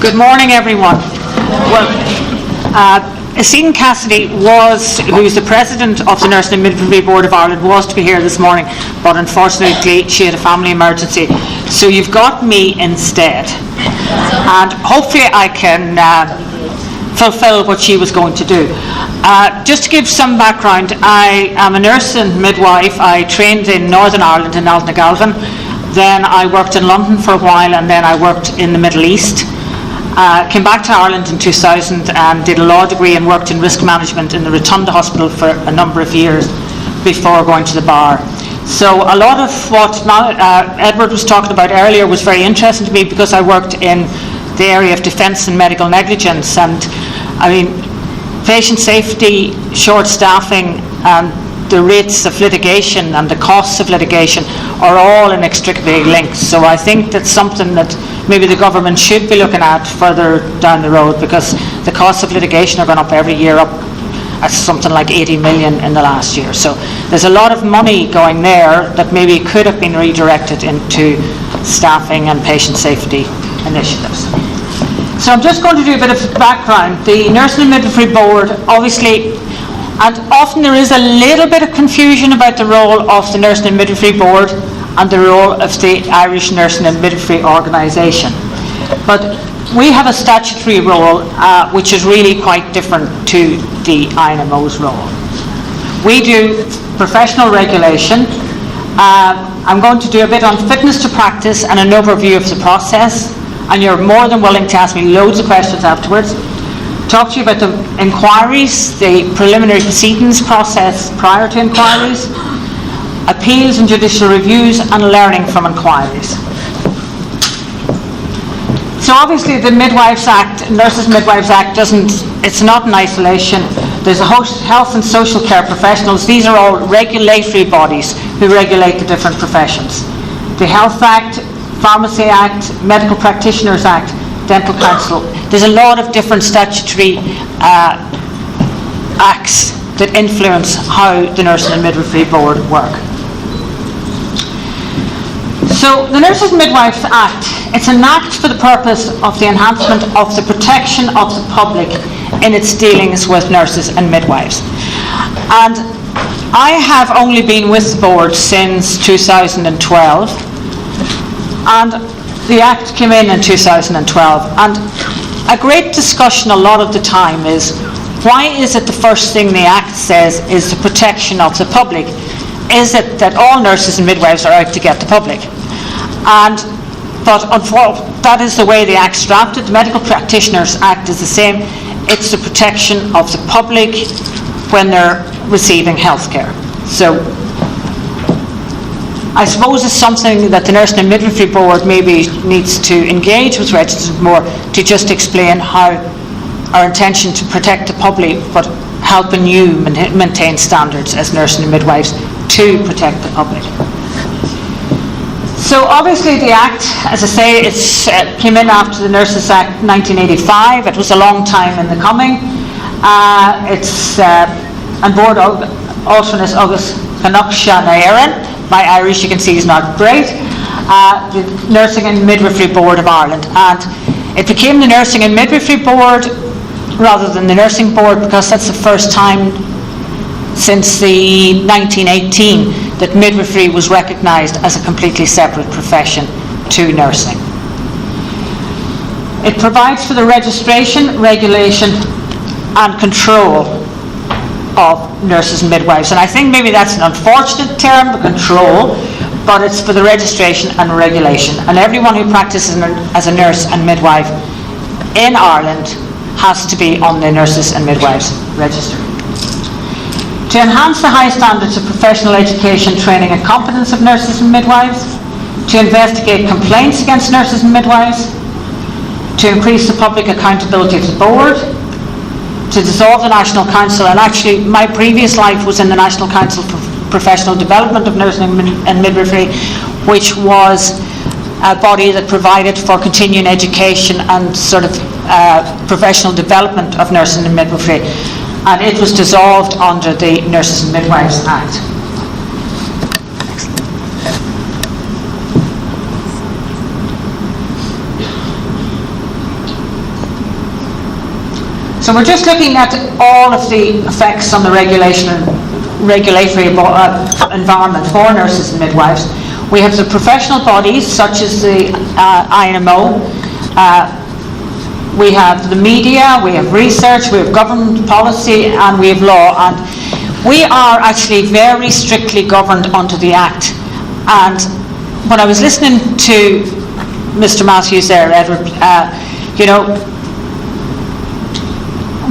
Good morning, everyone. Well, Stephen Cassidy who's the president of the Nursing and Midwifery Board of Ireland, was to be here this morning, but unfortunately she had a family emergency. So you've got me instead. And hopefully I can fulfill what she was going to do. Just to give some background, I am a nurse and midwife. I trained in Northern Ireland in Altnagalvin. Then I worked in London for a while, and then I worked in the Middle East. Came back to Ireland in 2000 and did a law degree and worked in risk management in the Rotunda Hospital for a number of years before going to the bar. So a lot of what Edward was talking about earlier was very interesting to me, because I worked in the area of defence and medical negligence, and I mean, patient safety, short staffing, and the rates of litigation and the costs of litigation are all inextricably linked. So I think that's something that maybe the government should be looking at further down the road, because the costs of litigation are going up every year, up at something like 80 million in the last year. So there's a lot of money going there that maybe could have been redirected into staffing and patient safety initiatives. So I'm just going to do a bit of background. The Nursing and Midwifery Board, obviously, and often there is a little bit of confusion about the role of the Nursing and Midwifery Board and the role of the Irish Nursing and Midwifery Organisation. But we have a statutory role which is really quite different to the INMO's role. We do professional regulation. I'm going to do a bit on fitness to practice and an overview of the process, and you're more than willing to ask me loads of questions afterwards. Talk to you about the inquiries, the preliminary proceedings process prior to inquiries, appeals and judicial reviews, and learning from inquiries. So obviously the Midwives Act, Nurses and Midwives Act, it's not in isolation. There's a host of health and social care professionals. These are all regulatory bodies who regulate the different professions. The Health Act, Pharmacy Act, Medical Practitioners Act, Dental Council. There's a lot of different statutory acts that influence how the Nursing and Midwifery Board work. So the Nurses and Midwives Act, it's an act for the purpose of the enhancement of the protection of the public in its dealings with nurses and midwives. And I have only been with the board since 2012, and the Act came in 2012, and a great discussion a lot of the time is, why is it the first thing the Act says is the protection of the public? Is it that all nurses and midwives are out to get the public? But that is the way the Act's drafted. The Medical Practitioners Act is the same. It's the protection of the public when they're receiving health care. So I suppose it's something that the Nursing and Midwifery Board maybe needs to engage with registered more to just explain how our intention to protect the public, but helping you maintain standards as nursing and midwives to protect the public. So obviously the Act, as I say, it came in after the Nurses Act 1985. It was a long time in the coming. It's on board alternate August Canucksha Naeran. My Irish, you can see, is not great. The Nursing and Midwifery Board of Ireland, and it became the Nursing and Midwifery Board rather than the Nursing Board, because that's the first time since the 1918 that midwifery was recognised as a completely separate profession to nursing. It provides for the registration, regulation, and control of nurses and midwives, and I think maybe that's an unfortunate term, the control, but it's for the registration and regulation, and everyone who practices as a nurse and midwife in Ireland has to be on the Nurses and Midwives Register. To enhance the high standards of professional education, training and competence of nurses and midwives, to investigate complaints against nurses and midwives, to increase the public accountability of the board, to dissolve the National Council, and actually my previous life was in the National Council for Professional Development of Nursing and Midwifery, which was a body that provided for continuing education and sort of professional development of nursing and midwifery, and it was dissolved under the Nurses and Midwives Act. So we're just looking at all of the effects on the regulatory environment for nurses and midwives. We have the professional bodies such as the INMO, we have the media, we have research, we have government policy, and we have law. And we are actually very strictly governed under the Act. And when I was listening to Mr. Matthews there, Edward,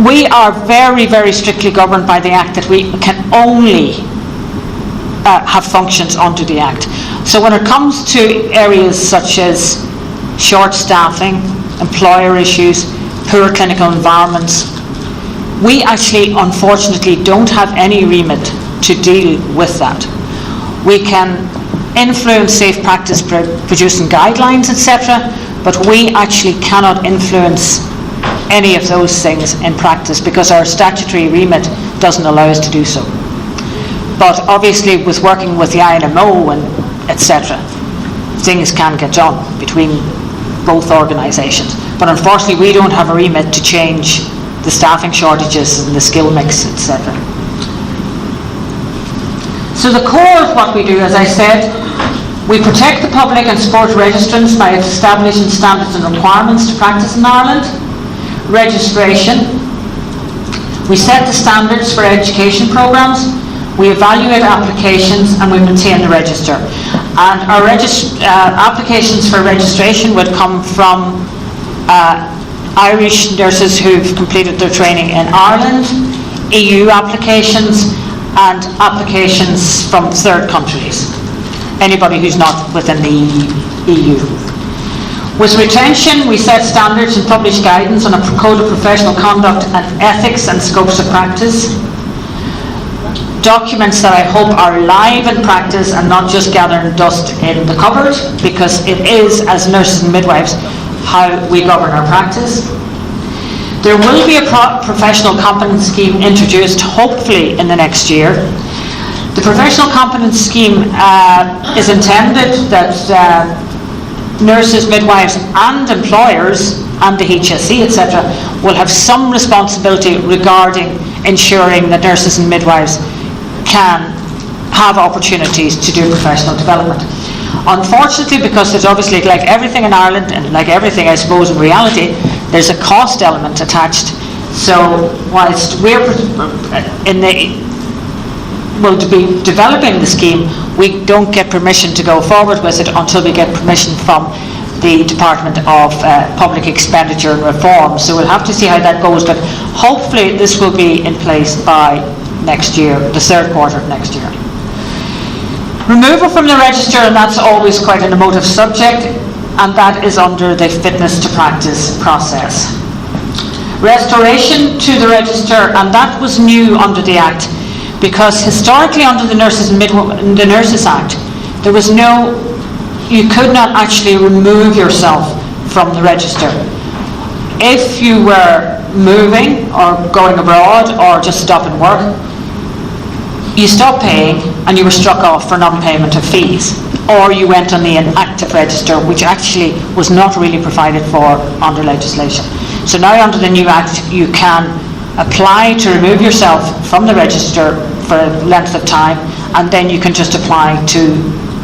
we are very, very strictly governed by the Act, that we can only have functions under the Act. So when it comes to areas such as short staffing, employer issues, poor clinical environments, we actually unfortunately don't have any remit to deal with that. We can influence safe practice producing guidelines, etc., but we actually cannot influence any of those things in practice because our statutory remit doesn't allow us to do so. But obviously with working with the INMO and etc., things can get done between both organisations. But unfortunately we don't have a remit to change the staffing shortages and the skill mix, etc. So the core of what we do, as I said, we protect the public and support registrants by establishing standards and requirements to practice in Ireland. Registration. We set the standards for education programmes, we evaluate applications, and we maintain the register. And our applications for registration would come from Irish nurses who've completed their training in Ireland, EU applications, and applications from third countries, anybody who's not within the EU. With retention, we set standards and publish guidance on a code of professional conduct and ethics and scopes of practice. Documents that I hope are live in practice and not just gathering dust in the cupboard, because it is, as nurses and midwives, how we govern our practice. There will be a professional competence scheme introduced, hopefully in the next year. The professional competence scheme is intended that nurses, midwives and employers and the HSE, etc., will have some responsibility regarding ensuring that nurses and midwives can have opportunities to do professional development. Unfortunately, because there's obviously, like everything in Ireland and like everything I suppose in reality, there's a cost element attached. So whilst we're will be developing the scheme, we don't get permission to go forward with it until we get permission from the Department of Public Expenditure and Reform. So we'll have to see how that goes, but hopefully this will be in place by next year, the third quarter of next year. Removal from the register, and that's always quite an emotive subject, and that is under the fitness to practice process. Restoration to the register, and that was new under the Act, because historically under the Nurses Act, there was you could not actually remove yourself from the register. If you were moving or going abroad or just stopping work, you stopped paying and you were struck off for non-payment of fees, or you went on the inactive register, which actually was not really provided for under legislation. So now under the new Act you can apply to remove yourself from the register for a length of time, and then you can just apply to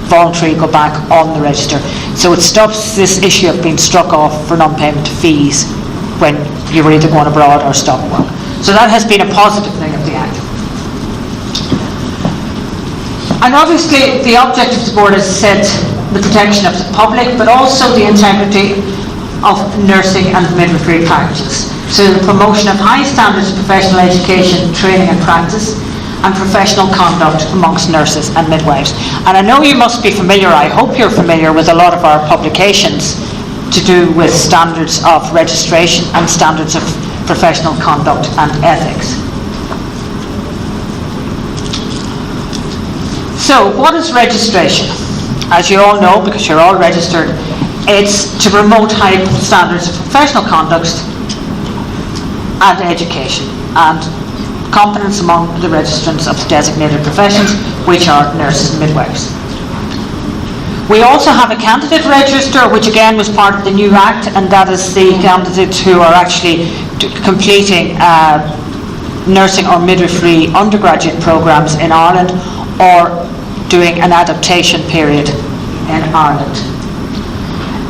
voluntarily go back on the register. So it stops this issue of being struck off for non-payment of fees when you were either going abroad or stopping work. So that has been a positive thing of the Act. And obviously the object of the board is said the protection of the public, but also the integrity of nursing and midwifery practice. So the promotion of high standards of professional education, training and practice, and professional conduct amongst nurses and midwives. And I know you must be familiar, I hope you're familiar with a lot of our publications to do with standards of registration and standards of professional conduct and ethics. So what is registration? As you all know, because you're all registered, it's to promote high standards of professional conduct and education and competence among the registrants of the designated professions, which are nurses and midwives. We also have a candidate register, which again was part of the new Act, and that is the candidates who are actually completing nursing or midwifery undergraduate programs in Ireland, or doing an adaptation period in Ireland.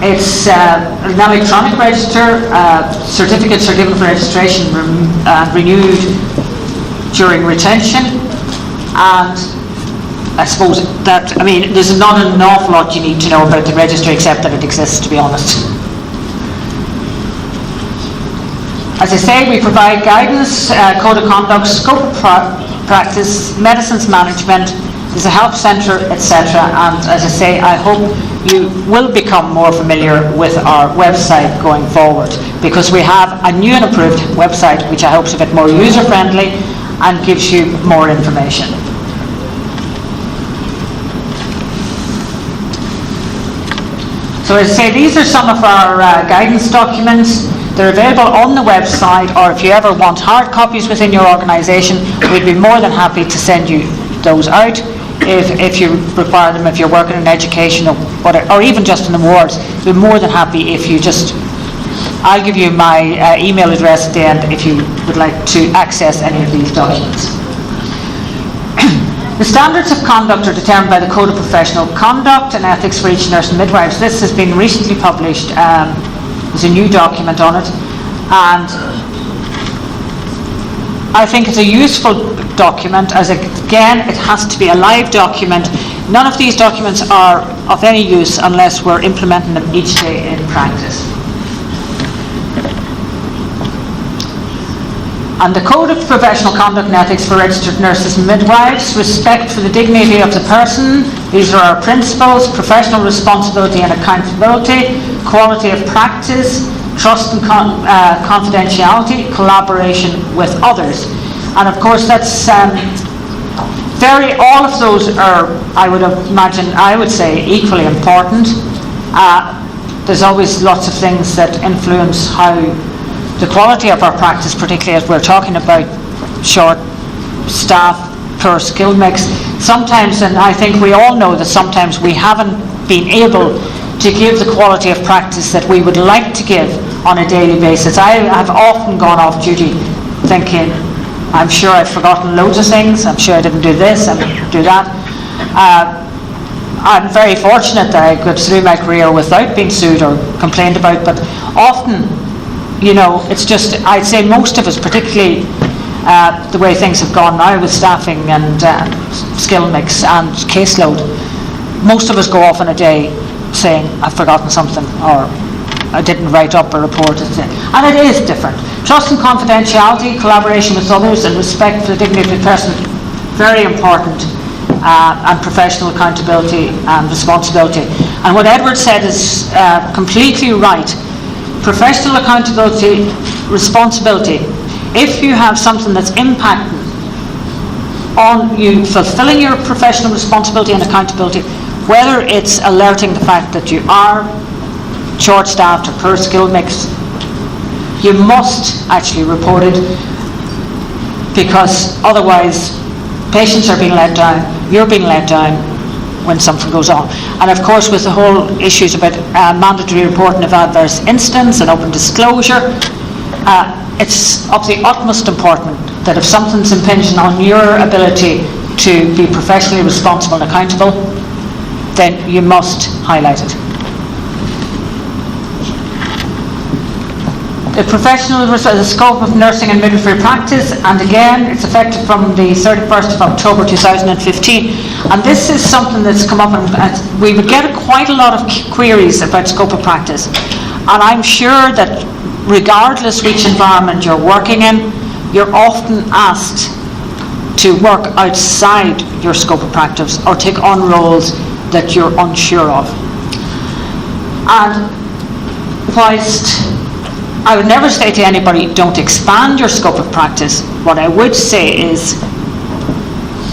It's an electronic register. Certificates are given for registration and renewed during retention, and I suppose that, there's not an awful lot you need to know about the register except that it exists, to be honest. As I say, we provide guidance, code of conduct, scope of practice, medicines management, there's a help centre, etc. And as I say, I hope you will become more familiar with our website going forward, because we have a new and improved website which I hope is a bit more user-friendly and gives you more information. So as I say, these are some of our guidance documents. They're available on the website, or if you ever want hard copies within your organisation, we'd be more than happy to send you those out. If you require them, if you're working in education or even just in the wards, we're more than happy if you just, I'll give you my email address at the end if you would like to access any of these documents. The standards of conduct are determined by the Code of Professional Conduct and Ethics for each nurse and midwives. This has been recently published. There's a new document on it, and I think it's a useful document, as again it has to be a live document. None of these documents are of any use unless we're implementing them each day in practice. And the Code of Professional Conduct and Ethics for registered nurses and midwives: respect for the dignity of the person. These are our principles: professional responsibility and accountability, quality of practice, trust and confidentiality, collaboration with others. And of course that's all of those are, I would say, equally important. There's always lots of things that influence how the quality of our practice, particularly as we're talking about short staff, poor skill mix. Sometimes, and I think we all know that sometimes we haven't been able to give the quality of practice that we would like to give on a daily basis. I have often gone off duty thinking, I'm sure I've forgotten loads of things, I'm sure I didn't do this, I didn't do that. I'm very fortunate that I got through my career without being sued or complained about, but often, it's just, I'd say most of us, particularly the way things have gone now with staffing and skill mix and caseload, most of us go off in a day saying, I've forgotten something, or I didn't write up a report, and it is different. Trust and confidentiality, collaboration with others, and respect for the dignity of the person, very important, and professional accountability and responsibility. And what Edward said is completely right. Professional accountability, responsibility. If you have something that's impacting on you fulfilling your professional responsibility and accountability, whether it's alerting the fact that you are short-staffed or poor skill mix, you must actually report it, because otherwise patients are being let down, you're being let down when something goes on. And of course, with the whole issues about mandatory reporting of adverse incidents and open disclosure, it's of the utmost important that if something's impinging on your ability to be professionally responsible and accountable, then you must highlight it. The scope of nursing and midwifery practice, and again it's effective from the 31st of October 2015, and this is something that's come up, and we would get quite a lot of queries about scope of practice, and I'm sure that regardless which environment you're working in, you're often asked to work outside your scope of practice or take on roles that you're unsure of. And whilst I would never say to anybody, don't expand your scope of practice, what I would say is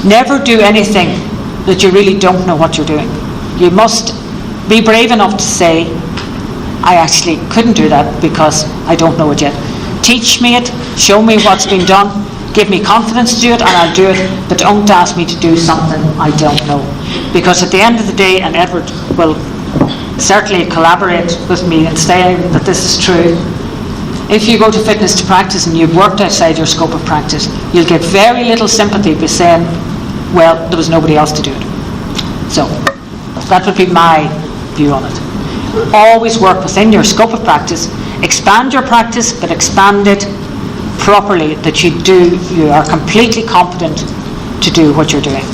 never do anything that you really don't know what you're doing. You must be brave enough to say, I actually couldn't do that because I don't know it yet. Teach me it, show me what's been done, give me confidence to do it, and I'll do it, but don't ask me to do something I don't know. Because at the end of the day, and Edward will certainly collaborate with me and say that this is true, If you go to fitness to practice and you've worked outside your scope of practice, you'll get very little sympathy by saying, well, there was nobody else to do it. So that would be my view on it. Always work within your scope of practice, expand your practice, but expand it properly, that you are completely competent to do what you're doing.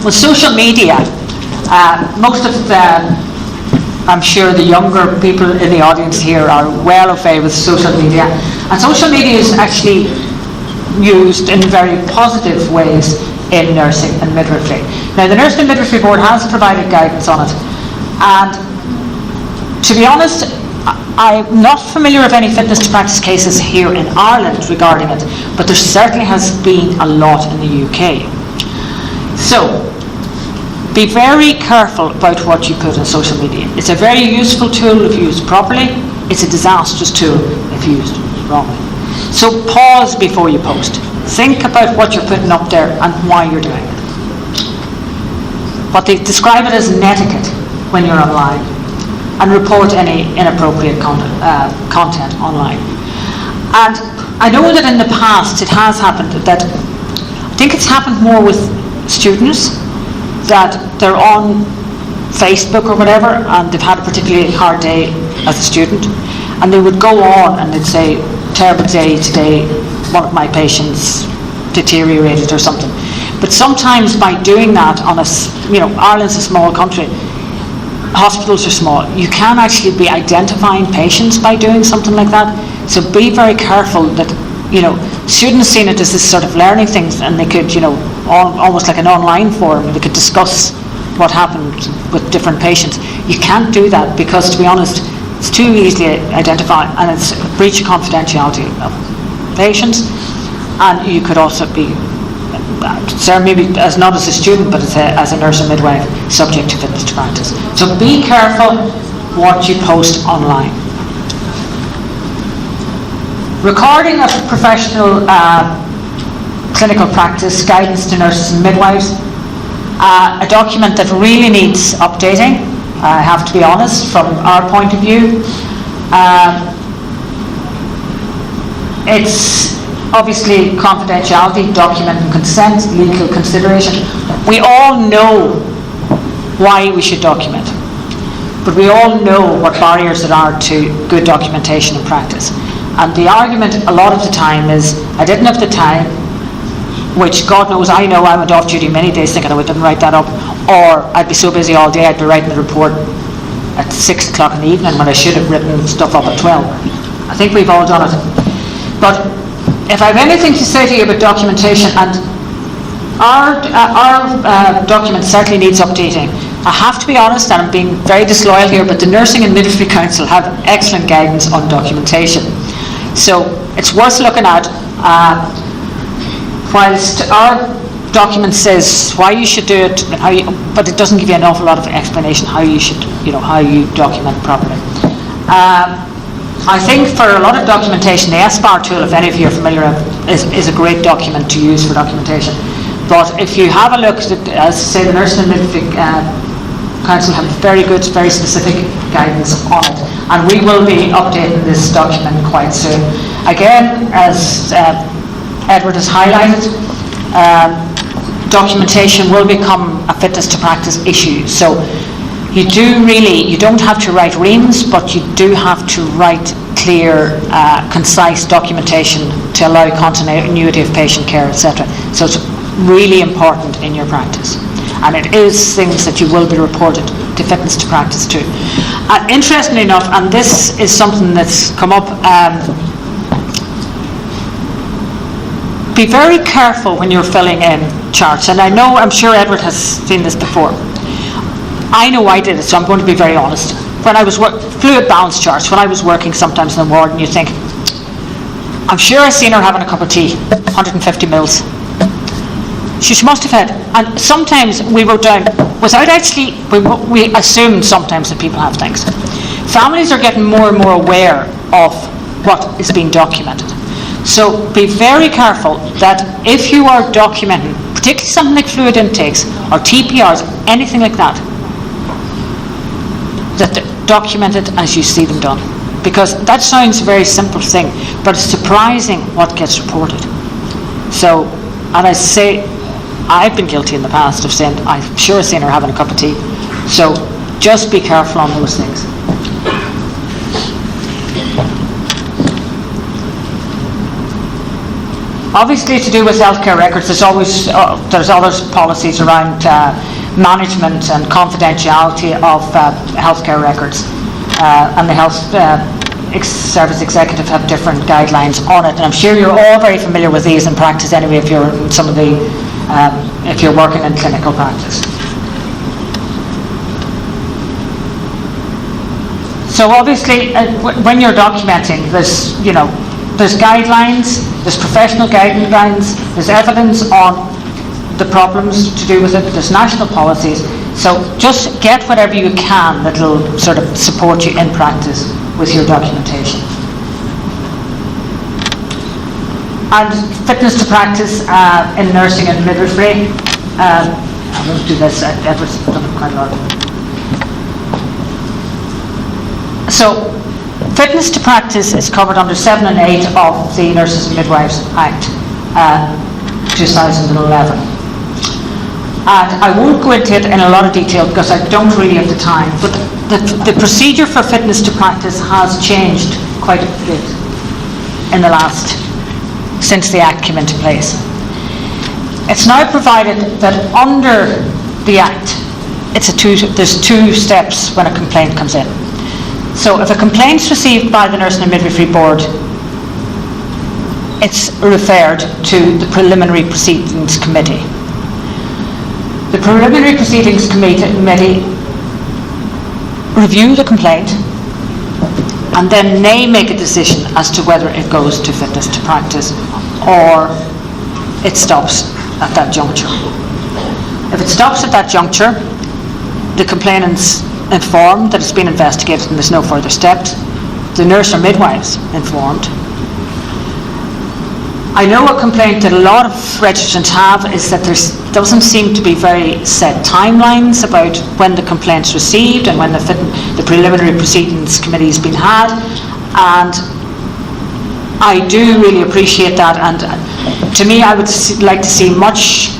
With social media, most of I'm sure the younger people in the audience here are well au fait with social media, and social media is actually used in very positive ways in nursing and midwifery. Now, the Nursing and Midwifery Board has provided guidance on it, and to be honest, I'm not familiar of any fitness to practice cases here in Ireland regarding it, but there certainly has been a lot in the UK. So, be very careful about what you put on social media. It's a very useful tool if used properly. It's a disastrous tool if used wrongly. So pause before you post. Think about what you're putting up there and why you're doing it. But they describe it as netiquette when you're online, and report any inappropriate content online. And I know that in the past it has happened that, I think it's happened more with students, that they're on Facebook or whatever, and they've had a particularly hard day as a student, and they would go on and they'd say, terrible day today, one of my patients deteriorated or something. But sometimes by doing that Ireland's a small country, hospitals are small, you can actually be identifying patients by doing something like that. So be very careful that, students seen it as this sort of learning things, and they could, almost like an online forum, they could discuss what happened with different patients. You can't do that because, to be honest, it's too easily identified, and it's a breach of confidentiality of patients. And you could also be, maybe not as a student, but as a nurse or midwife, subject to fitness to practice. So be careful what you post online. Recording of professional clinical practice, guidance to nurses and midwives, a document that really needs updating, I have to be honest, from our point of view. It's obviously confidentiality, document and consent, legal consideration. We all know why we should document, but we all know what barriers there are to good documentation and practice. And the argument a lot of the time is, I didn't have the time, which God knows I know I went off duty many days thinking I didn't write that up, or I'd be so busy all day I'd be writing the report at 6 o'clock in the evening when I should have written stuff up at 12. I think we've all done it. But if I have anything to say to you about documentation, and our document certainly needs updating. I have to be honest, and I'm being very disloyal here, but the Nursing and Midwifery Council have excellent guidance on documentation. So it's worth looking at. Whilst our document says why you should do it, and but it doesn't give you an awful lot of explanation how you should, how you document properly. I think for a lot of documentation, the SBAR tool, if any of you are familiar with, is a great document to use for documentation. But if you have a look at, as I say, the Nursing and Midwifery Council have very good, very specific guidance on it, and we will be updating this document quite soon. Again, as Edward has highlighted, documentation will become a fitness to practice issue. So you don't have to write reams, but you do have to write clear, concise documentation to allow continuity of patient care, etc. So it's really important in your practice. And it is things that you will be reported to fitness to practice too. Interestingly enough, and this is something that's come up, be very careful when you're filling in charts. And I'm sure Edward has seen this before. I know I did it, so I'm going to be very honest. When I was fluid balance charts, when I was working sometimes in the ward, and you think, I'm sure I've seen her having a cup of tea, 150 mils. She must have had, and sometimes we wrote down, without actually, we assumed sometimes that people have things. Families are getting more and more aware of what is being documented. So be very careful that if you are documenting, particularly something like fluid intakes or TPRs, anything like that, that document it as you see them done. Because that sounds a very simple thing, but it's surprising what gets reported. So, and I say, I've been guilty in the past of saying, I'm sure I've seen her having a cup of tea. So, just be careful on those things. Obviously, to do with healthcare records, there's other policies around management and confidentiality of healthcare records, and the Health Service Executive have different guidelines on it. And I'm sure you're all very familiar with these in practice anyway, if you're in some of the, if you're working in clinical practice. So obviously, when you're documenting, there's guidelines, there's professional guidelines, there's evidence on the problems to do with it, there's national policies. So just get whatever you can that will sort of support you in practice with your documentation. And fitness to practice in nursing and midwifery. I'm going to do this, Edward's done it quite a lot. So, fitness to practice is covered under 7 and 8 of the Nurses and Midwives Act 2011. And I won't go into it in a lot of detail because I don't really have the time, but the procedure for fitness to practice has changed quite a bit in the since the Act came into place. It's now provided that under the Act, there's 2 steps when a complaint comes in. So if a complaint is received by the Nursing and Midwifery Board, it's referred to the Preliminary Proceedings Committee. The Preliminary Proceedings Committee review the complaint, and then they make a decision as to whether it goes to fitness to practice or it stops at that juncture. If it stops at that juncture, the complainant's informed that it's been investigated and there's no further steps. The nurse or midwives informed. I know a complaint that a lot of registrants have is that there doesn't seem to be very set timelines about when the complaint's received and when the preliminary proceedings committee has been had, and I do really appreciate that, and to me I would like to see much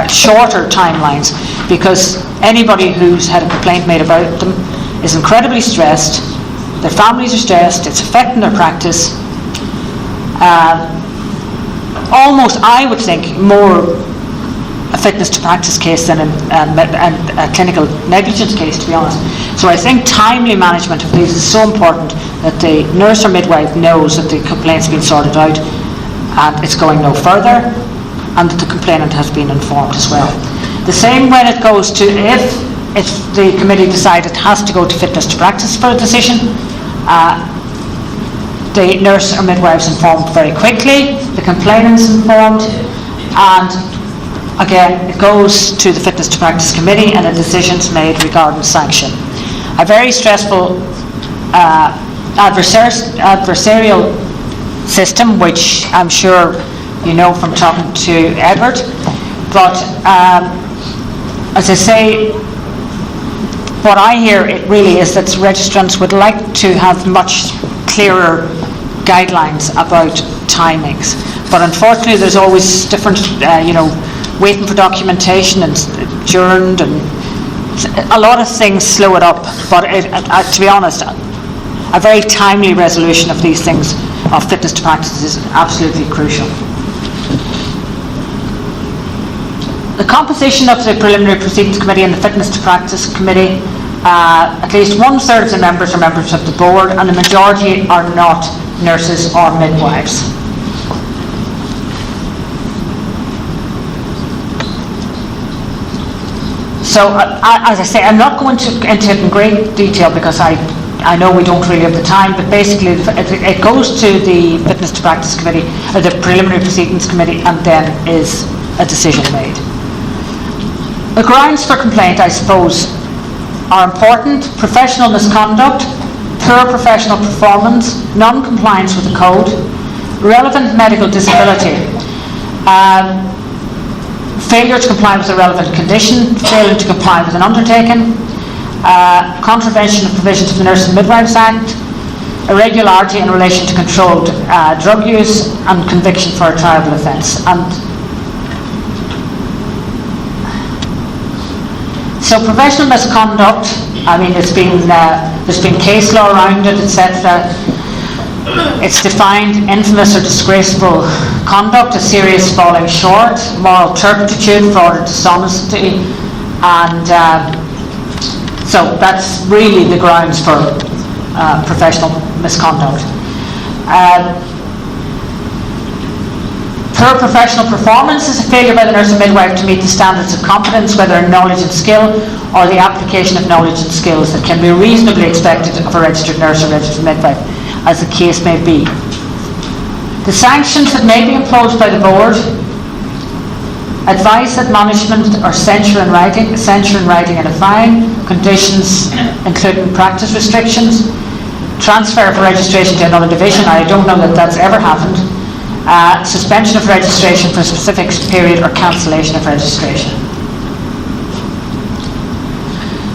shorter timelines, because anybody who's had a complaint made about them is incredibly stressed, their families are stressed, it's affecting their practice. Almost, I would think, more a fitness to practice case than a clinical negligence case, to be honest. So I think timely management of these is so important, that the nurse or midwife knows that the complaint's been sorted out and it's going no further, and that the complainant has been informed as well. The same when it goes to, if the committee decides it has to go to fitness to practice for a decision, the nurse or midwife is informed very quickly, the complainant's informed, and again it goes to the fitness to practice committee and a decision's made regarding sanction. A very stressful adversarial system, which I'm sure you know from talking to Edward, but as I say, what I hear it really is that registrants would like to have much clearer guidelines about timings, but unfortunately there's always different, waiting for documentation and adjourned, and a lot of things slow it up, but to be honest, a very timely resolution of these things, of fitness to practice, is absolutely crucial. The composition of the Preliminary Proceedings Committee and the Fitness to Practice Committee, at least 1/3 of the members are members of the board, and the majority are not nurses or midwives. So, as I say, I'm not going into it in great detail because I know we don't really have the time, but basically it goes to the Fitness to Practice Committee, or the Preliminary Proceedings Committee, and then is a decision made. The grounds for complaint, I suppose, are important: professional misconduct, poor professional performance, non-compliance with the code, relevant medical disability, failure to comply with a relevant condition, failure to comply with an undertaking, contravention of provisions of the Nurses and Midwives Act, irregularity in relation to controlled drug use, and conviction for a tribal offence. And so professional misconduct, I mean, there's been case law around it, etc. It's defined infamous or disgraceful conduct, a serious falling short, moral turpitude, fraud or dishonesty, and so that's really the grounds for professional misconduct. Poor professional performance is a failure by the nurse and midwife to meet the standards of competence, whether in knowledge and skill or the application of knowledge and skills that can be reasonably expected of a registered nurse or registered midwife, as the case may be. The sanctions that may be imposed by the board: advice, admonishment or censure in writing and a fine, conditions including practice restrictions, transfer of registration to another division. I don't know that that's ever happened. Suspension of registration for a specific period or cancellation of registration.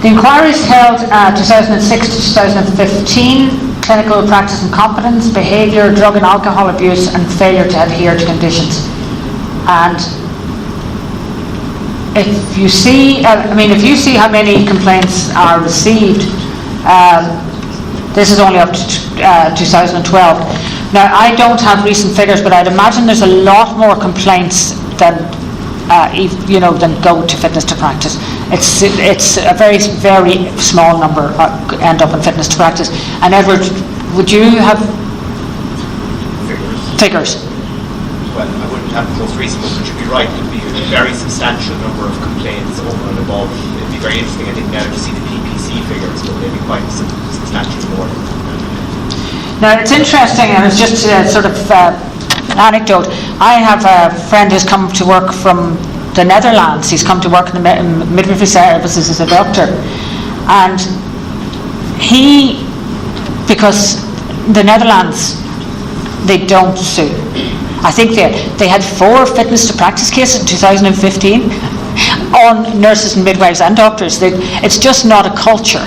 The inquiries held 2006 to 2015, clinical practice and competence, behaviour, drug and alcohol abuse and failure to adhere to conditions. And if you see how many complaints are received, this is only up to 2012. Now, I don't have recent figures, but I'd imagine there's a lot more complaints than go to fitness to practice. It's a very, very small number end up in fitness to practice. And Edward, would you have figures? Well, I wouldn't have the most recent one, but you'd be right. It'd be a very substantial number of complaints over and above. It'd be very interesting, I think, now to see the PPC figures, but they'd be quite substantial more. Now, it's interesting, and it's just sort of an anecdote. I have a friend who's come to work from the Netherlands. He's come to work in the midwifery services as a doctor. And because the Netherlands, they don't sue. I think they had 4 fitness to practice cases in 2015 on nurses and midwives and doctors. It's just not a culture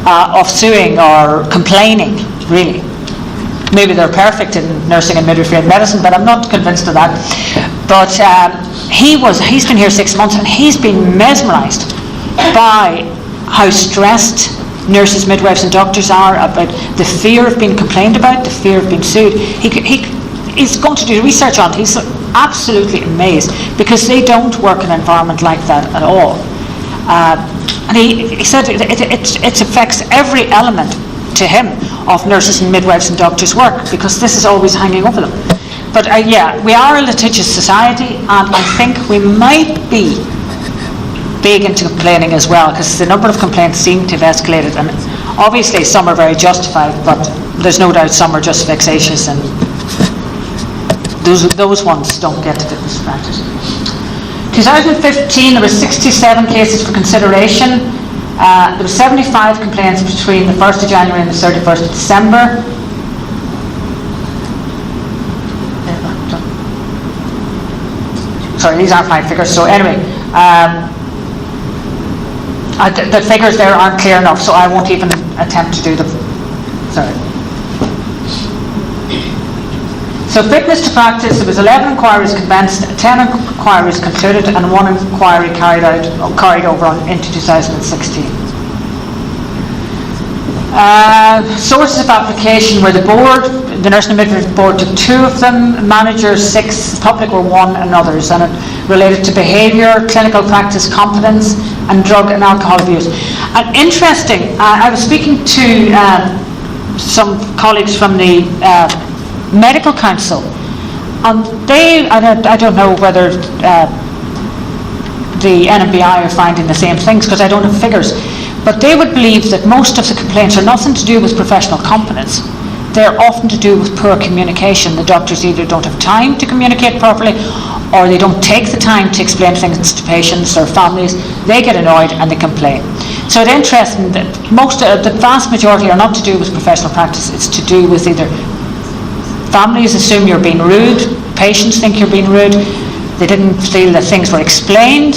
of suing or complaining, really. Maybe they're perfect in nursing and midwifery and medicine, but I'm not convinced of that. But he's been here 6 months, and he's been mesmerised by how stressed nurses, midwives and doctors are about the fear of being complained about, the fear of being sued. He's going to do research on it. He's absolutely amazed, because they don't work in an environment like that at all. And he said it affects every element to him of nurses and midwives and doctors' work, because this is always hanging over them. But we are a litigious society, and I think we might be big into complaining as well, because the number of complaints seem to have escalated, and obviously some are very justified, but there's no doubt some are just vexatious, and those ones don't get to fitness to practice. 2015, there were 67 cases for consideration. There were 75 complaints between the 1st of January and the 31st of December. Sorry, these aren't my figures. So anyway, the figures there aren't clear enough, so I won't even attempt to do them. Sorry. So fitness to practice, there was 11 inquiries commenced, 10 inquiries concluded, and 1 inquiry carried over into 2016. Sources of application were the board, the Nursing and Midwifery Board took 2 of them, managers 6, public were 1, and others, and it related to behaviour, clinical practice competence, and drug and alcohol abuse. And interesting, I was speaking to some colleagues from the Medical Council, and I don't know whether the NMBI are finding the same things, because I don't have figures, but they would believe that most of the complaints are nothing to do with professional competence. They're often to do with poor communication. The doctors either don't have time to communicate properly, or they don't take the time to explain things to patients or families. They get annoyed and they complain. So it's interesting that the vast majority are not to do with professional practice. It's to do with either families assume you're being rude, patients think you're being rude, they didn't feel that things were explained,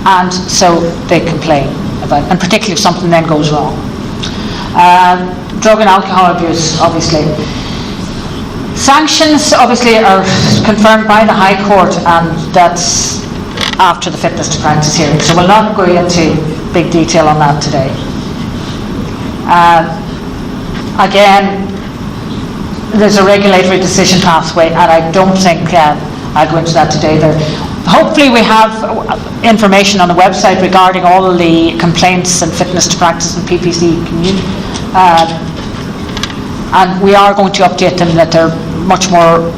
and so they complain. about, and particularly if something then goes wrong. Drug and alcohol abuse, obviously. Sanctions, obviously, are confirmed by the High Court, and that's after the fitness to practice hearing. So we'll not go into big detail on that today. Again, there's a regulatory decision pathway, and I don't think I'll go into that today. Hopefully we have information on the website regarding all the complaints and fitness to practice and PPC community. And we are going to update them that they're much more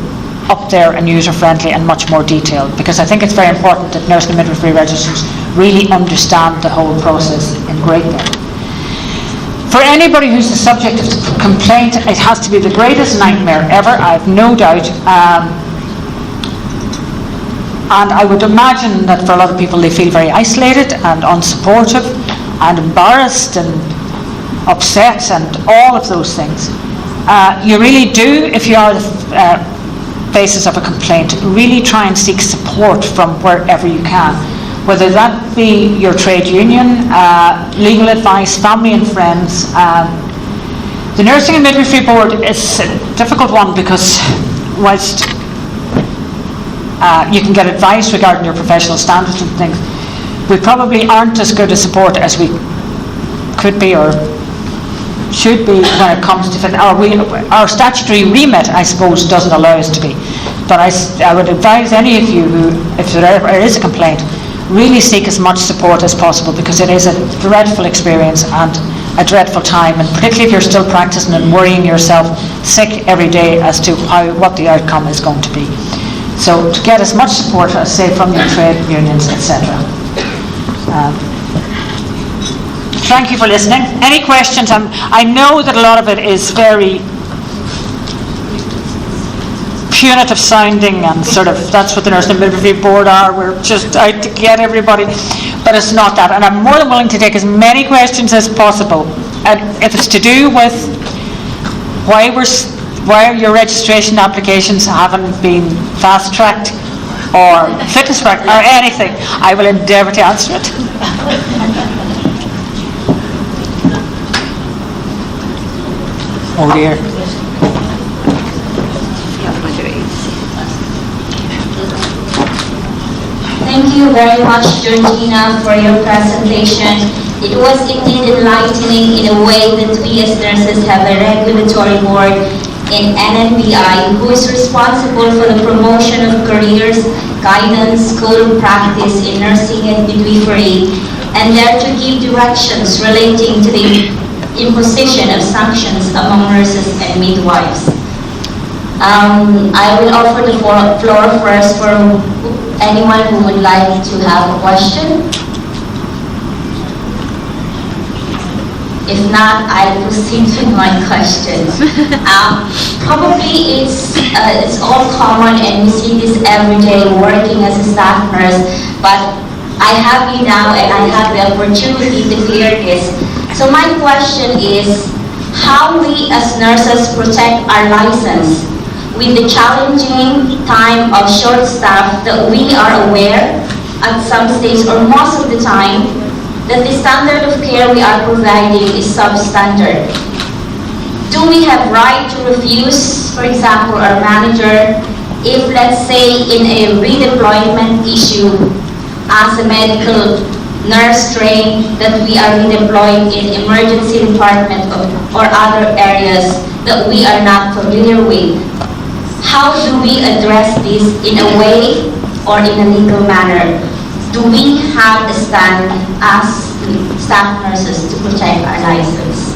up there and user-friendly and much more detailed, because I think it's very important that nursing and midwifery registrars really understand the whole process in great depth. For anybody who's the subject of the complaint, it has to be the greatest nightmare ever, I have no doubt. And I would imagine that for a lot of people they feel very isolated and unsupportive and embarrassed and upset and all of those things. You really do, if you are the basis of a complaint, really try and seek support from wherever you can, whether that be your trade union, legal advice, family and friends. The Nursing and Midwifery Board is a difficult one because whilst you can get advice regarding your professional standards and things, we probably aren't as good a support as we could be or should be when it comes to our statutory remit, I suppose, doesn't allow us to be. But I would advise any of you who, if there ever is a complaint, really seek as much support as possible, because it is a dreadful experience and a dreadful time, and particularly if you're still practicing and worrying yourself sick every day as to what the outcome is going to be. So to get as much support as, say, from your trade unions, etc. Thank you for listening. Any questions? I know that a lot of it is very punitive sounding and sort of, that's what the Nursing and Midwifery Board are, we're just out to get everybody, but it's not that. And I'm more than willing to take as many questions as possible. And if it's to do with why your registration applications haven't been fast-tracked or fitness practice or anything, I will endeavour to answer it. Oh dear. Thank you very much, Georgina, for your presentation. It was indeed enlightening in a way that we as nurses have a regulatory board in NNBI who is responsible for the promotion of careers, guidance, code of practice in nursing and midwifery, and there to give directions relating to the imposition of sanctions among nurses and midwives. I will offer the floor first for anyone who would like to have a question. If not, I'll proceed with my question. Probably it's all common, and we see this every day working as a staff nurse, but I have you now and I have the opportunity to hear this. So my question is, how we as nurses protect our license with the challenging time of short staff that we are aware at some stage or most of the time that the standard of care we are providing is substandard. Do we have right to refuse, for example, our manager if, let's say, in a redeployment issue as a medical nurse trained that we are redeployed in emergency department or other areas that we are not familiar with? How do we address this in a way or in a legal manner? Do we have a stand as staff nurses to protect our license?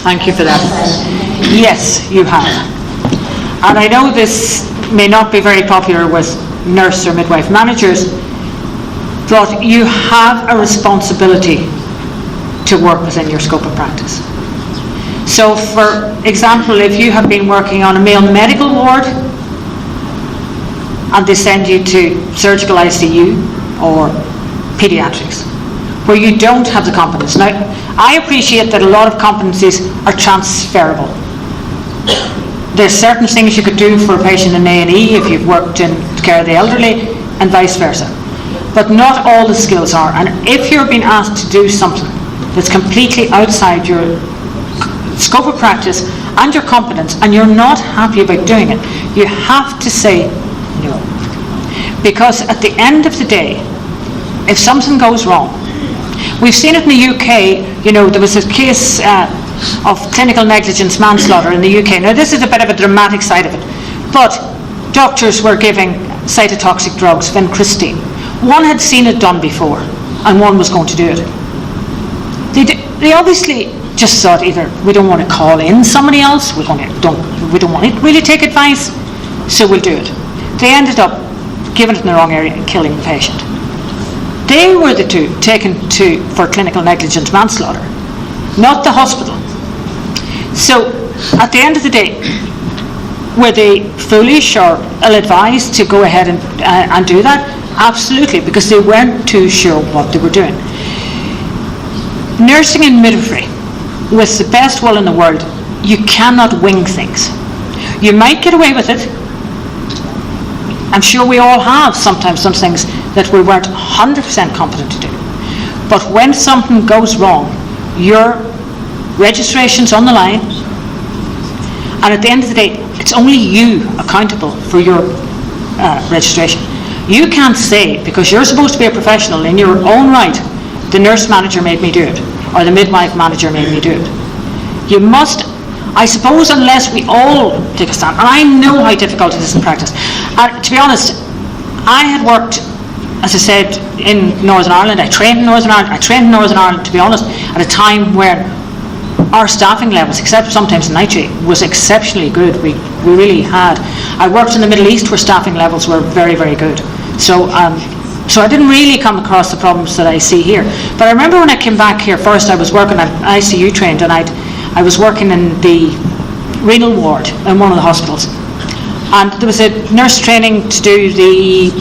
Thank you for that. Yes, you have. And I know this may not be very popular with nurse or midwife managers, but you have a responsibility to work within your scope of practice. So, for example, if you have been working on a male medical ward and they send you to surgical ICU or paediatrics, where you don't have the competence. Now, I appreciate that a lot of competencies are transferable. There's certain things you could do for a patient in A&E if you've worked in care of the elderly, and vice versa. but not all the skills are. And if you're being asked to do something that's completely outside your scope of practice and your competence, and you're not happy about doing it, you have to say no. Because at the end of the day, if something goes wrong, we've seen it in the UK, there was a case of clinical negligence manslaughter in the UK. Now this is a bit of a dramatic side of it, but doctors were giving cytotoxic drugs, vincristine. One had seen it done before, and one was going to do it. They obviously just thought either we don't want to call in somebody else, we don't want to really take advice, so we'll do it. They ended up giving it in the wrong area and killing the patient. They were the two taken for clinical negligence manslaughter, not the hospital. So at the end of the day, were they foolish or ill-advised to go ahead and do that? Absolutely, because they weren't too sure what they were doing. Nursing and midwifery, with the best will in the world, you cannot wing things. You might get away with it. I'm sure we all have sometimes some things that we weren't 100% competent to do. But when something goes wrong, your registration's on the line, and at the end of the day, it's only you accountable for your registration. You can't say, because you're supposed to be a professional in your own right, the nurse manager made me do it, or the midwife manager made me do it. You must, I suppose, unless we all take a stand, and I know how difficult it is in practice. And to be honest, I had worked, as I said, in Northern Ireland. I trained in Northern Ireland, to be honest, at a time where our staffing levels, except sometimes in night duty, was exceptionally good. We really had. I worked in the Middle East where staffing levels were very, very good. So I didn't really come across the problems that I see here. But I remember when I came back here first, I was working, I'm ICU trained, and I was working in the renal ward in one of the hospitals. And there was a nurse training to do the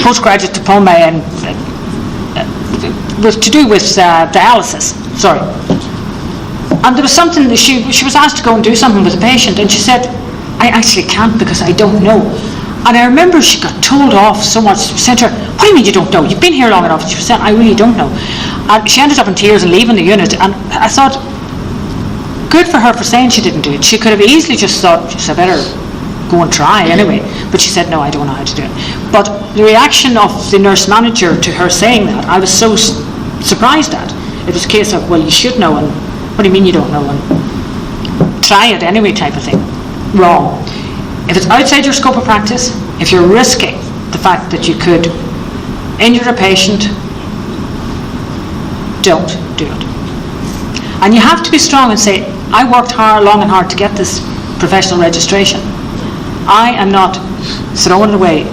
postgraduate diploma, and was to do with dialysis. Sorry. And there was something that she was asked to go and do something with a patient, and she said, I actually can't because I don't know. And I remember she got told off so much. She said to her, what do you mean you don't know? You've been here long enough. She said, I really don't know. And she ended up in tears and leaving the unit. And I thought, good for her for saying she didn't do it. She could have easily just thought, I better go and try anyway. But she said, no, I don't know how to do it. But the reaction of the nurse manager to her saying that, I was so surprised at. It was a case of, well, you should know, and what do you mean you don't know? And try it anyway type of thing. Wrong. If it's outside your scope of practice, if you're risking the fact that you could injure a patient, don't do it. And you have to be strong and say, I worked long and hard to get this professional registration. I am not throwing it away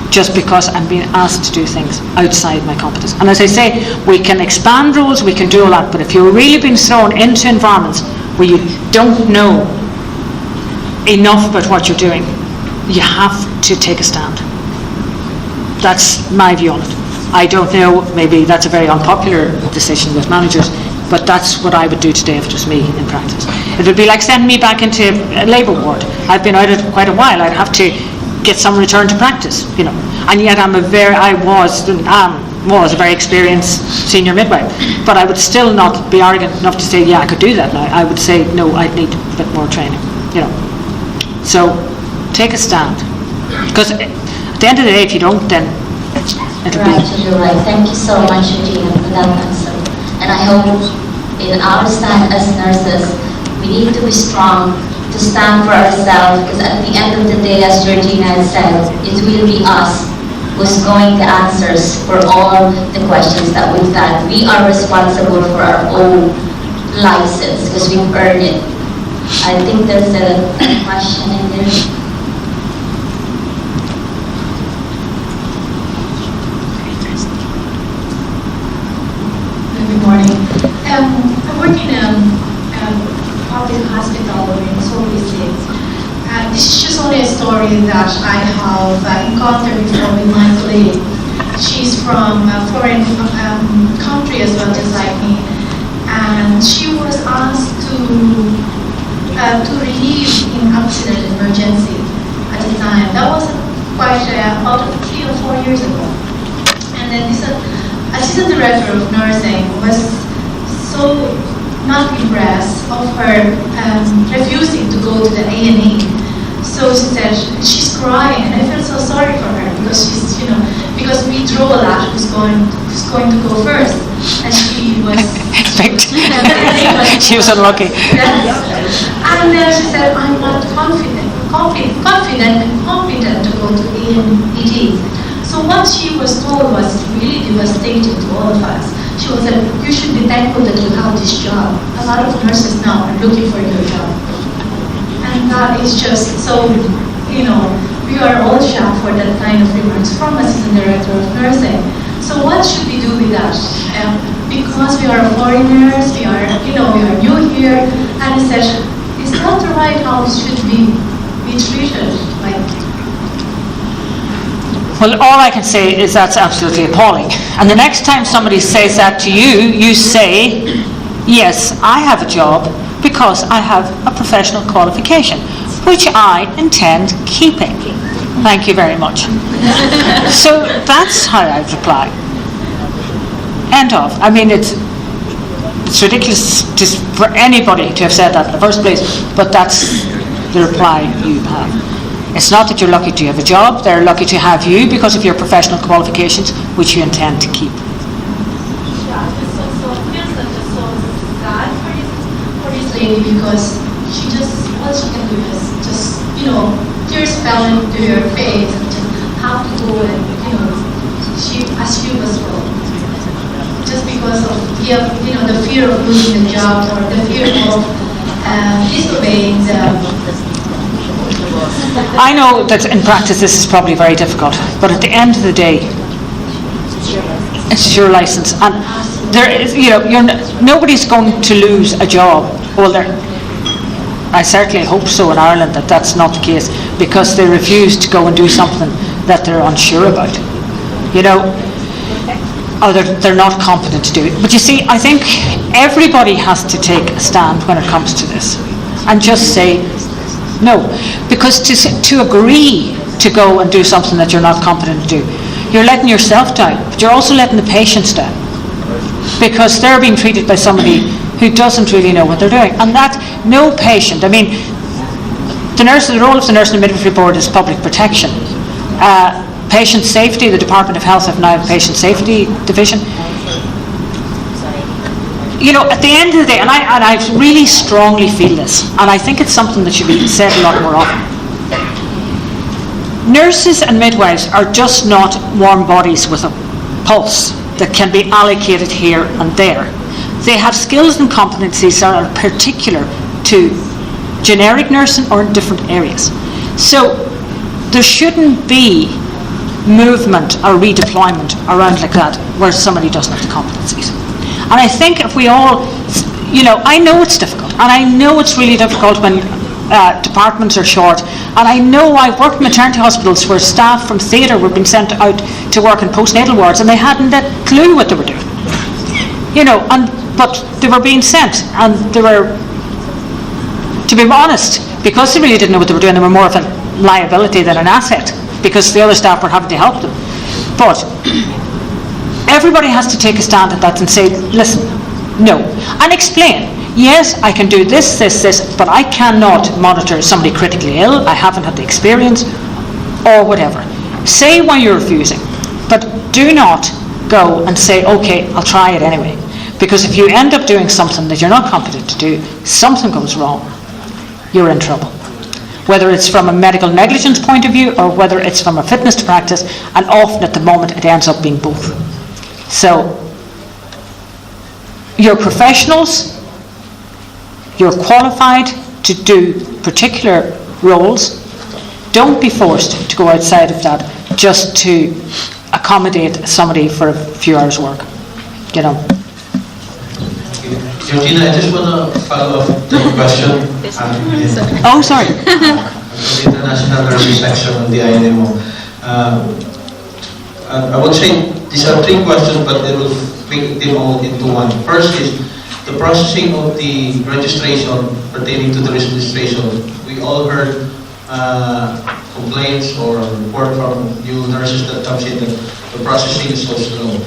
just because I'm being asked to do things outside my competence. And as I say, we can expand rules, we can do all that, but if you're really being thrown into environments where you don't know enough about what you're doing, you have to take a stand. That's my view on it. I don't know, maybe that's a very unpopular decision with managers, but that's what I would do today if it was me in practice. It would be like sending me back into a labour ward. I've been out of it quite a while. I'd have to get some return to practice, and yet I was a very experienced senior midwife, but I would still not be arrogant enough to say, yeah, I could do that now. I would say, no, I'd need a bit more training, So take a stand, because at the end of the day, if you don't, then it'll be... You're right. Thank you so much, Georgina, for that answer. And I hope in our stand as nurses, we need to be strong, to stand for ourselves, because at the end of the day, as Georgina has said, it will be us who's going to answers for all the questions that we've had. We are responsible for our own license, because we've earned it. I think there's a question in there. Good morning. I work in a public hospital in Seoul City. This is just only a story that I have encountered before with my colleague. She's from a foreign country as well, just like me. And she was asked to relieve in accident emergency at the time. That was quite out of 4 years ago. And then this assistant director of nursing was so not impressed of her refusing to go to the A&E. So she said she's crying, and I felt so sorry for her because she's, because we draw a lot who's going to go first, and she was. She was unlucky. Yes. And she said, I'm not confident and competent to go to A&ED. So what she was told was really devastating to all of us. She was said, you should be thankful that you have this job. A lot of nurses now are looking for your job. And that is just so, we are all shocked for that kind of remarks from Assistant Director of Nursing. So what should we do with that? Because we are foreigners, we are new here, and he said, it's not the right how it should be treated. Well, all I can say is that's absolutely appalling. And the next time somebody says that to you, you say, yes, I have a job because I have a professional qualification, which I intend keeping. Thank you very much. So that's how I'd reply. End of. I mean, it's ridiculous for anybody to have said that in the first place, but that's the reply you have. It's not that you're lucky to have a job, they're lucky to have you because of your professional qualifications, which you intend to keep. Yeah, so feels like just so sad for this lady because she just, all she can do is just, tears fell into her face and just have to go and, she was well. Just because of, the fear of losing the job or the fear of disobeying I know that in practice this is probably very difficult, but at the end of the day, it's your license, and there is, nobody's going to lose a job. Well, I certainly hope so in Ireland that that's not the case, because they refuse to go and do something that they're unsure about, or they're not competent to do it. But you see, I think everybody has to take a stand when it comes to this, and just say no, because to agree to go and do something that you're not competent to do, you're letting yourself down, but you're also letting the patients down, because they're being treated by somebody who doesn't really know what they're doing. And that no patient, I mean, the role of the Nursing and Midwifery Board is public protection. Patient safety, the Department of Health have now a patient safety division. At the end of the day, and I really strongly feel this, and I think it's something that should be said a lot more often. Nurses and midwives are just not warm bodies with a pulse that can be allocated here and there. They have skills and competencies that are particular to generic nursing or in different areas. So there shouldn't be movement or redeployment around like that where somebody doesn't have the competencies. And I think if we all, I know it's difficult, and I know it's really difficult when departments are short, and I know I've worked in maternity hospitals where staff from theatre were being sent out to work in postnatal wards and they hadn't a clue what they were doing. But they were being sent, and they were, to be honest, because they really didn't know what they were doing, they were more of a liability than an asset, because the other staff were having to help them. But everybody has to take a stand at that and say, listen, no, and explain. Yes, I can do this, but I cannot monitor somebody critically ill. I haven't had the experience, or whatever. Say why you're refusing, but do not go and say, okay, I'll try it anyway. Because if you end up doing something that you're not competent to do, something goes wrong, you're in trouble. Whether it's from a medical negligence point of view or whether it's from a fitness to practice, and often at the moment it ends up being both. So, you're professionals, you're qualified to do particular roles. Don't be forced to go outside of that just to accommodate somebody for a few hours' work. Georgina, I just want to follow up the question. Oh, sorry. International Nursing section on the INMO. I would say these are three questions, but they will bring them all into one. First is the processing of the registration pertaining to the registration. We all heard complaints or report from new nurses that comes in that the processing is so slow.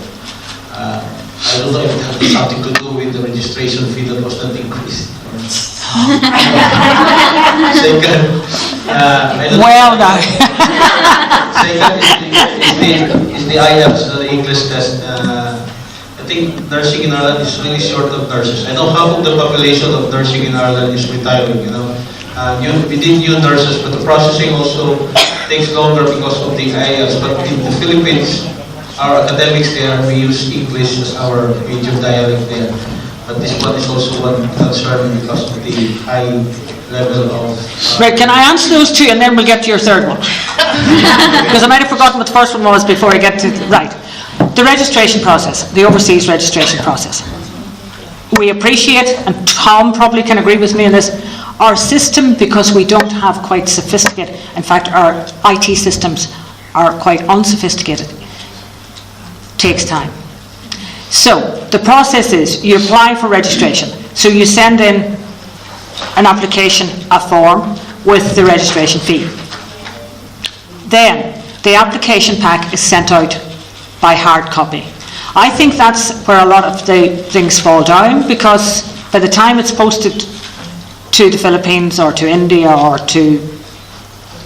I don't know if it has something to do with the registration fee that was not increased. Second, well done. Second is the IELTS, the English test. I think nursing in Ireland is really short of nurses. I know half of the population of nursing in Ireland is retiring, we need new nurses, but the processing also takes longer because of the IELTS. But in the Philippines, our academics there, we use English as our major dialect there. But this one is also one concern because of the high level of... Right, can I answer those two and then we'll get to your third one? Because I might have forgotten what the first one was before I get to... Right. The registration process, the overseas registration process. We appreciate, and Tom probably can agree with me on this, our system, because we don't have quite sophisticated, in fact our IT systems are quite unsophisticated, takes time. So the process is you apply for registration. So you send in an application, a form with the registration fee. Then the application pack is sent out by hard copy. I think that's where a lot of the things fall down, because by the time it's posted to the Philippines or to India or to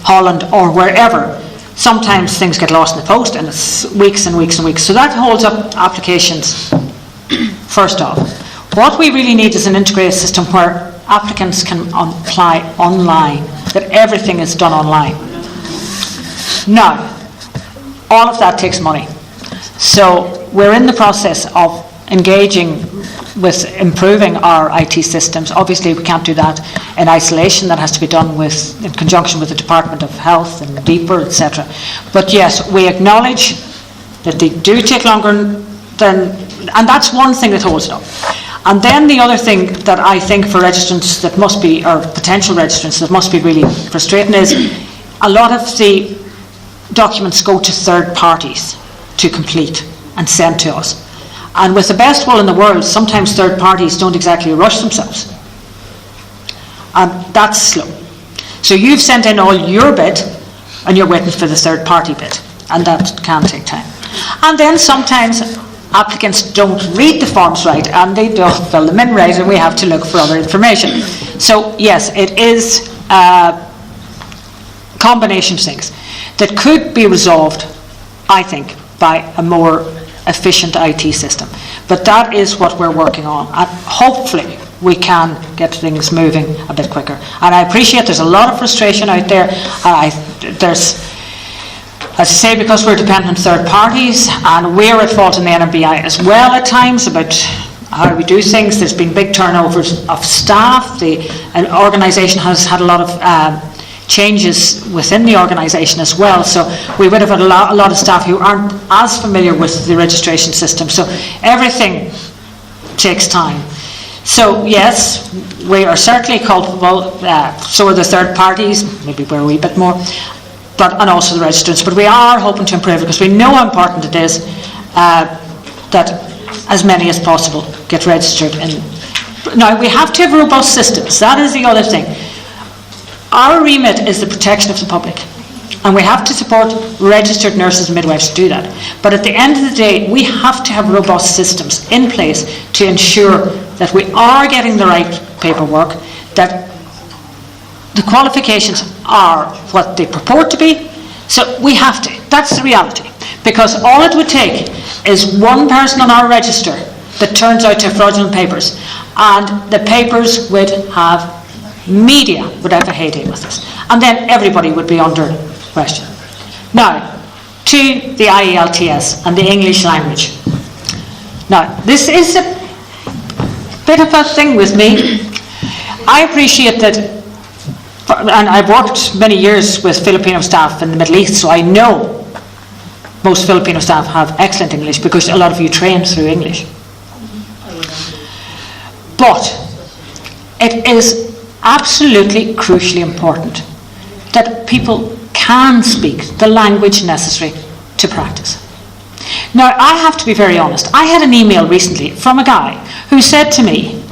Holland or wherever, sometimes things get lost in the post and it's weeks and weeks and weeks. So that holds up applications, first off. What we really need is an integrated system where applicants can apply online, that everything is done online. Now, all of that takes money. So we're in the process of engaging with improving our IT systems. Obviously we can't do that in isolation. That has to be done in conjunction with the Department of Health and DEPR, etc. But yes, we acknowledge that they do take longer than, and that's one thing that holds it up. And then the other thing that I think for registrants that must be, or potential registrants that must be really frustrating, is a lot of the documents go to third parties to complete and send to us. And with the best will in the world, sometimes third parties don't exactly rush themselves. And that's slow. So you've sent in all your bit and you're waiting for the third party bit, and that can take time. And then sometimes applicants don't read the forms right and they don't fill them in right, and we have to look for other information. So yes, it is a combination of things that could be resolved, I think, by a more efficient IT system. But that is what we're working on, and hopefully we can get things moving a bit quicker. And I appreciate there's a lot of frustration out there. There's, as I say, because we're dependent on third parties, and we're at fault in the NMBI as well at times about how we do things. There's been big turnovers of staff. The organisation has had a lot of changes within the organisation as well, so we would have had a lot of staff who aren't as familiar with the registration system, so everything takes time. So yes, we are certainly culpable, so are the third parties, maybe we're a wee bit more, and also the registrants, but we are hoping to improve it because we know how important it is that as many as possible get registered. Now we have to have robust systems, that is the other thing. Our remit is the protection of the public, and we have to support registered nurses and midwives to do that. But at the end of the day, we have to have robust systems in place to ensure that we are getting the right paperwork, that the qualifications are what they purport to be. So we have to. That's the reality. Because all it would take is one person on our register that turns out to have fraudulent papers, and the papers would have media would have a heyday with us, and then everybody would be under question. Now, to the IELTS and the English language. Now, this is a bit of a thing with me. I appreciate that, and I've worked many years with Filipino staff in the Middle East, so I know most Filipino staff have excellent English because a lot of you train through English. But it is absolutely crucially important that people can speak the language necessary to practice. Now, I have to be very honest. I had an email recently from a guy who said to me,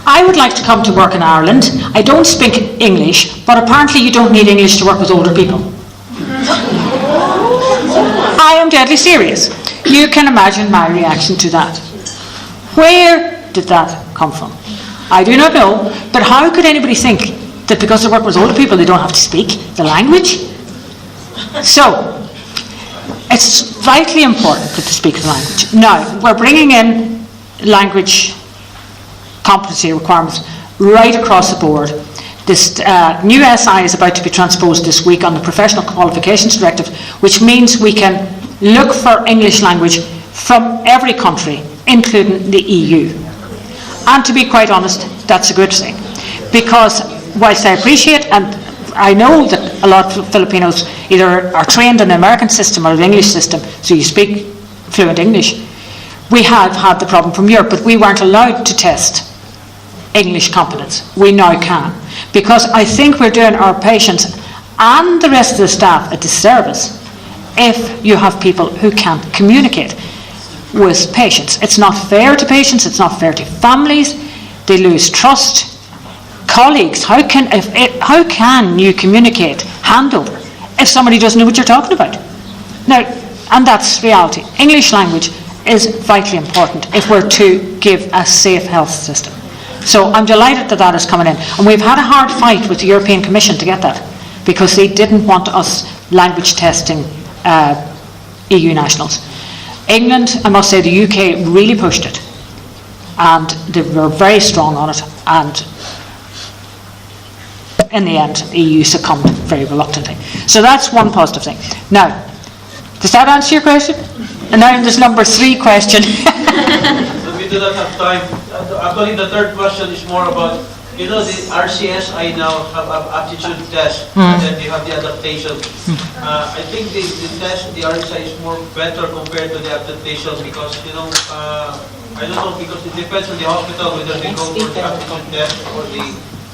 I would like to come to work in Ireland. I don't speak English, but apparently you don't need English to work with older people. I am deadly serious. You can imagine my reaction to that. Where did that come from? I do not know, but how could anybody think that because they work with older people they don't have to speak the language? So, it's vitally important that they speak the language. Now, we're bringing in language competency requirements right across the board. This new SI is about to be transposed this week on the Professional Qualifications Directive, which means we can look for English language from every country, including the EU. And to be quite honest, that's a good thing. Because whilst I appreciate, and I know that a lot of Filipinos either are trained in the American system or the English system, so you speak fluent English. We have had the problem from Europe, but we weren't allowed to test English competence. We now can. Because I think we're doing our patients and the rest of the staff a disservice if you have people who can't communicate with patients. It's not fair to patients, it's not fair to families, they lose trust. Colleagues, how can you communicate handover if somebody doesn't know what you're talking about? Now, and that's reality. English language is vitally important if we're to give a safe health system. So I'm delighted that that is coming in. And we've had a hard fight with the European Commission to get that, because they didn't want us language testing EU nationals. England, I must say, the UK really pushed it. And they were very strong on it. And in the end, the EU succumbed very reluctantly. So that's one positive thing. Now, does that answer your question? And now there's number 3 question. We do not have time. Actually, the third question is more about, the RCSI now have an aptitude test, and then you have the adaptation. I think the test, the RCSI is more better compared to the adaptation because, I don't know, because it depends on the hospital whether they go for the aptitude test or the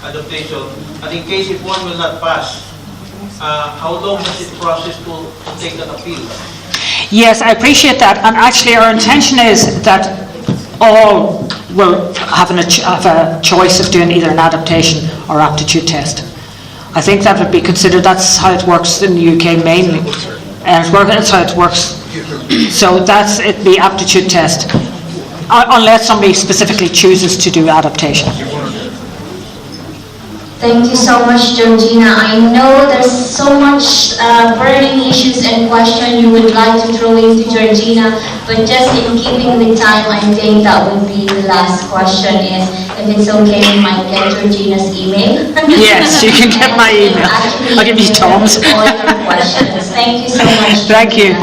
adaptation. And in case if one will not pass, how long does it process to take an appeal? Yes, I appreciate that. And actually our intention is that all will have a choice of doing either an adaptation or aptitude test. I think that would be considered, that's how it works in the UK mainly. And that's how it works. So that's it, the aptitude test. Unless somebody specifically chooses to do adaptation. Thank you so much, Georgina. I know there's so much burning issues and questions you would like to throw into Georgina, but just in keeping the time, I think that would be the last question is, if it's okay, we might get Georgina's email. Yes, you can get my email. I'll give you Tom's. All your questions. Thank you so much. Thank you.